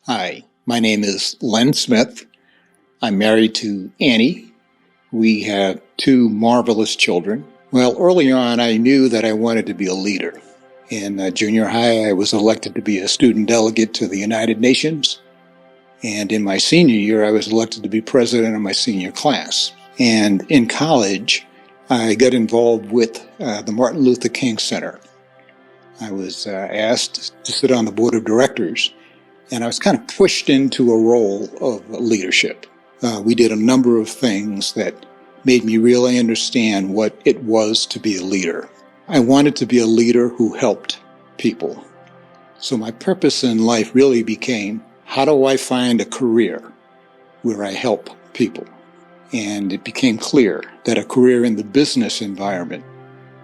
Hi, my name is Len Smith. I'm married to Annie. We have two marvelous children. Well, early on, I knew that I wanted to be a leader. In junior high, I was elected to be a student delegate to the United Nations. And in my senior year, I was elected to be president of my senior class. And in college, I got involved with the Martin Luther King Center. I was asked to sit on the board of directors, and I was kind of pushed into a role of leadership. We did a number of things that made me really understand what it was to be a leader. I wanted to be a leader who helped people. So my purpose in life really became, how do I find a career where I help people? And it became clear that a career in the business environment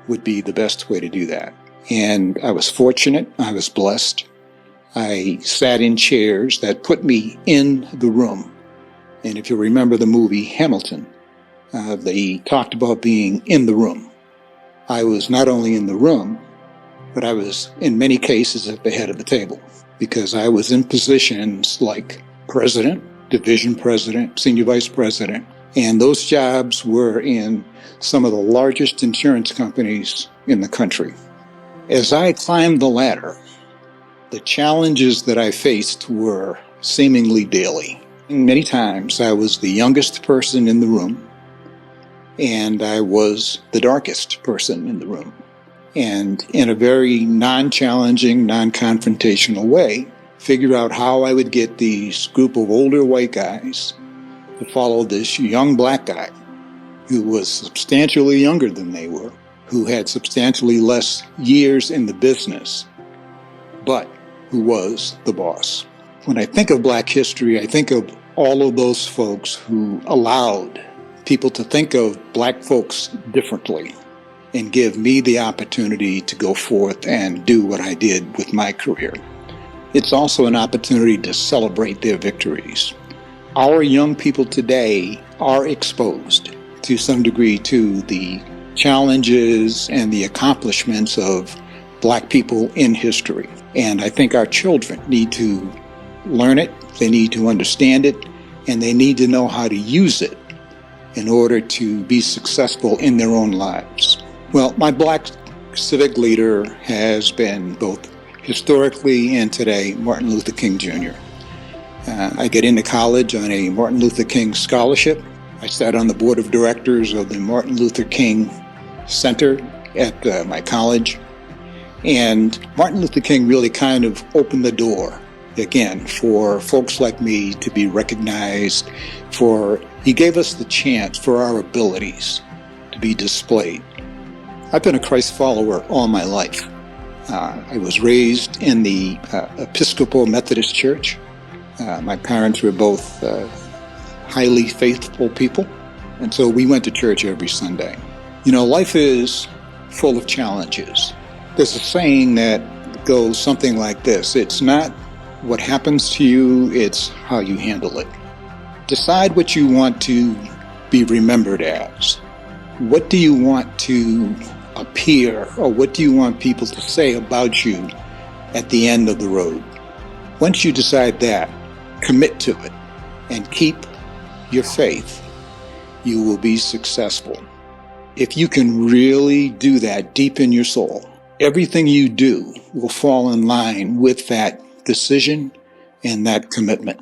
would be the best way to do that. And I was fortunate, I was blessed. I sat in chairs that put me in the room. And if you remember the movie Hamilton, they talked about being in the room. I was not only in the room, but I was in many cases at the head of the table, because I was in positions like president, division president, senior vice president, and those jobs were in some of the largest insurance companies in the country. As I climbed the ladder, the challenges that I faced were seemingly daily. Many times I was the youngest person in the room, and I was the darkest person in the room. And in a very non-challenging, non-confrontational way, figure out how I would get these group of older white guys to follow this young black guy who was substantially younger than they were, who had substantially less years in the business, but who was the boss. When I think of Black history, I think of all of those folks who allowed people to think of Black folks differently and give me the opportunity to go forth and do what I did with my career. It's also an opportunity to celebrate their victories. Our young people today are exposed to some degree to the challenges and the accomplishments of Black people in history. And I think our children need to learn it, they need to understand it, and they need to know how to use it in order to be successful in their own lives. Well, my Black civic leader has been both historically and today Martin Luther King Jr. I get into college on a Martin Luther King scholarship. I sat on the board of directors of the Martin Luther King Center at my college. And Martin Luther King really kind of opened the door, again, for folks like me to be recognized. He gave us the chance for our abilities to be displayed. I've been a Christ follower all my life. I was raised in the Episcopal Methodist Church. My parents were both highly faithful people, and so we went to church every Sunday. You know, life is full of challenges. There's a saying that goes something like this: it's not what happens to you, it's how you handle it. Decide what you want to be remembered as. What do you want to appear, or what do you want people to say about you at the end of the road? Once you decide that, commit to it and keep your faith. You will be successful. If you can really do that deep in your soul, everything you do will fall in line with that decision and that commitment.